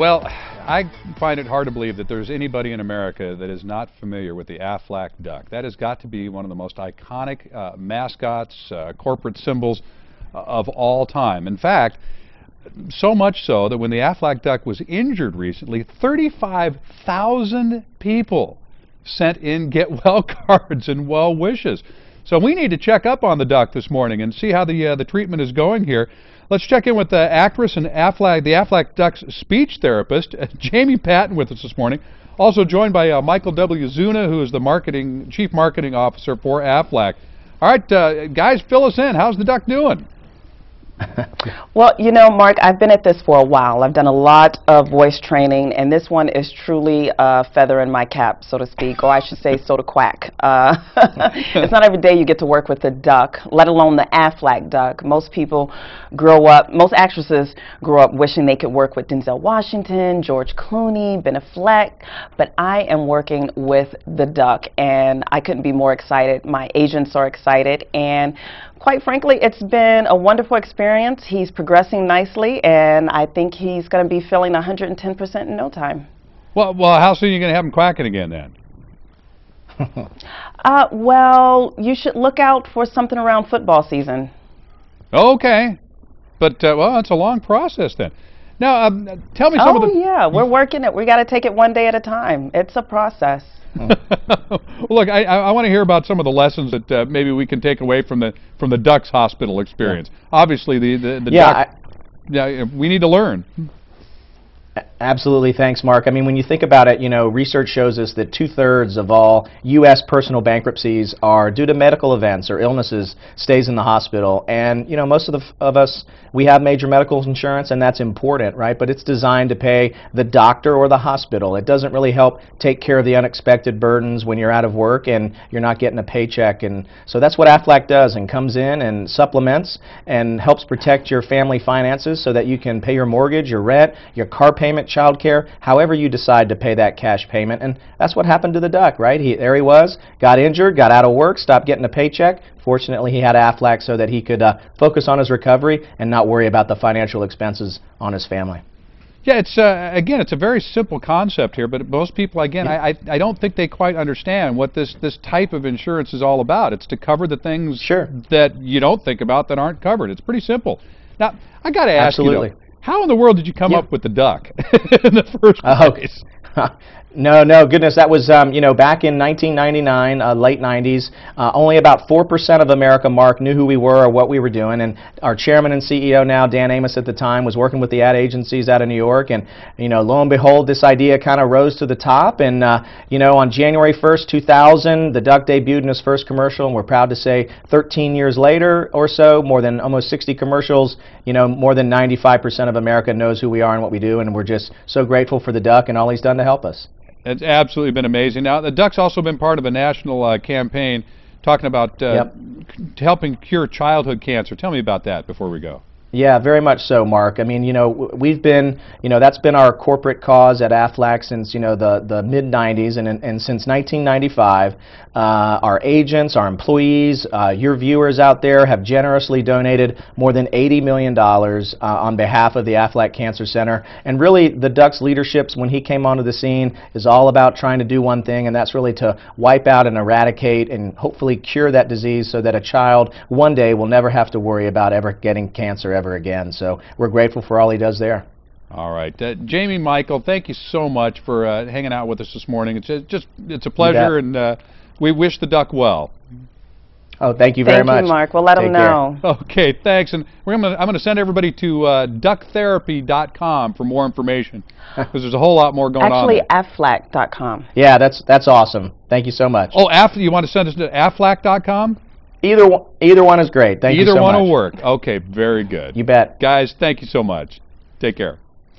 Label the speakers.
Speaker 1: Well, I find it hard to believe that there's anybody in America that is not familiar with the Aflac duck. That has got to be one of the most iconic mascots, corporate symbols of all time. In fact, so much so that when the Aflac duck was injured recently, 35,000 people sent in get well cards and well wishes. So we need to check up on the duck this morning and see how the treatment is going here. Let's check in with the actress and the Aflac Duck's speech therapist, Jamie Patton, with us this morning. Also joined by Michael W. Zuna, who is the Chief Marketing Officer for Aflac. All right, guys, fill us in. How's the duck doing?
Speaker 2: Well, you know, Mark, I've been at this for a while. I've done a lot of voice training, and this one is truly a feather in my cap, so to speak, or I should say, so to quack. It's not every day you get to work with the duck, let alone the Aflac duck. Most people grow up, most actresses grow up wishing they could work with Denzel Washington, George Clooney, Ben Affleck, but I am working with the duck, and I couldn't be more excited. My agents are excited, and quite frankly, it's been a wonderful experience. He's progressing nicely, and I think he's going to be feeling 110% in no time.
Speaker 1: Well, how soon are you going to have him quacking again then?
Speaker 2: Well, you should look out for something around football season.
Speaker 1: Okay. But, well, it's a long process then. Now, tell me some of the...
Speaker 2: Oh, yeah, we're working it. We got to take it one day at a time. It's a process.
Speaker 1: Well, look, I want to hear about some of the lessons that maybe we can take away from the Ducks hospital experience. Yeah. Obviously, the duck, yeah, we need to learn.
Speaker 3: Absolutely. Thanks, Mark. I mean, when you think about it, you know, research shows us that 2/3 of all U.S. personal bankruptcies are due to medical events or illnesses, stays in the hospital. And, you know, most of us, we have major medical insurance, and that's important, right? But it's designed to pay the doctor or the hospital. It doesn't really help take care of the unexpected burdens when you're out of work and you're not getting a paycheck. And so that's what Aflac does, and comes in and supplements and helps protect your family finances so that you can pay your mortgage, your rent, your car payment, child care, however you decide to pay that cash payment. And that's what happened to the duck, right? There he was, got injured, got out of work, stopped getting a paycheck. Fortunately, he had Aflac so that he could focus on his recovery and not worry about the financial expenses on his family.
Speaker 1: Yeah, it's again, it's a very simple concept here, but most people, again, yeah. I don't think they quite understand what this type of insurance is all about. It's to cover the things that you don't think about that aren't covered. It's pretty simple. Now, I got to ask you, though, how in the world did you come up with the duck in the first place?
Speaker 3: No, goodness, that was, you know, back in 1999, late 90s, only about 4% of America, Mark, knew who we were or what we were doing, and our chairman and CEO now, Dan Amos at the time, was working with the ad agencies out of New York, and, you know, lo and behold, this idea kind of rose to the top, and, you know, on January 1st, 2000, the duck debuted in his first commercial, and we're proud to say 13 years later or so, more than almost 60 commercials, you know, more than 95% of America knows who we are and what we do, and we're just so grateful for the duck and all he's done to help us.
Speaker 1: It's absolutely been amazing. Now, the duck's also been part of a national campaign talking about helping cure childhood cancer. Tell me about that before we go.
Speaker 3: Yeah, very much so, Mark. I mean, you know, we've been, you know, that's been our corporate cause at Aflac since, you know, the mid-90s, and since 1995, our agents, our employees, your viewers out there have generously donated more than $80 million on behalf of the Aflac Cancer Center. And really, the duck's leadership, when he came onto the scene, is all about trying to do one thing, and that's really to wipe out and eradicate and hopefully cure that disease so that a child one day will never have to worry about ever getting cancer ever again. So we're grateful for all he does there.
Speaker 1: All right. Jamie, Michael, thank you so much for hanging out with us this morning. It's a pleasure, and we wish the duck well.
Speaker 3: Oh, thank you very much.
Speaker 2: Thank you, Mark. We'll let them know.
Speaker 1: Okay, thanks. And I'm going to send everybody to ducktherapy.com for more information, because there's a whole lot more going on.
Speaker 2: Actually, Aflac.com.
Speaker 3: Yeah, that's awesome. Thank you so much.
Speaker 1: Oh, you want to send us to Aflac.com?
Speaker 3: Either one is great. Thank you so much.
Speaker 1: Either one will work. Okay, very good.
Speaker 3: You bet.
Speaker 1: Guys, thank you so much. Take care.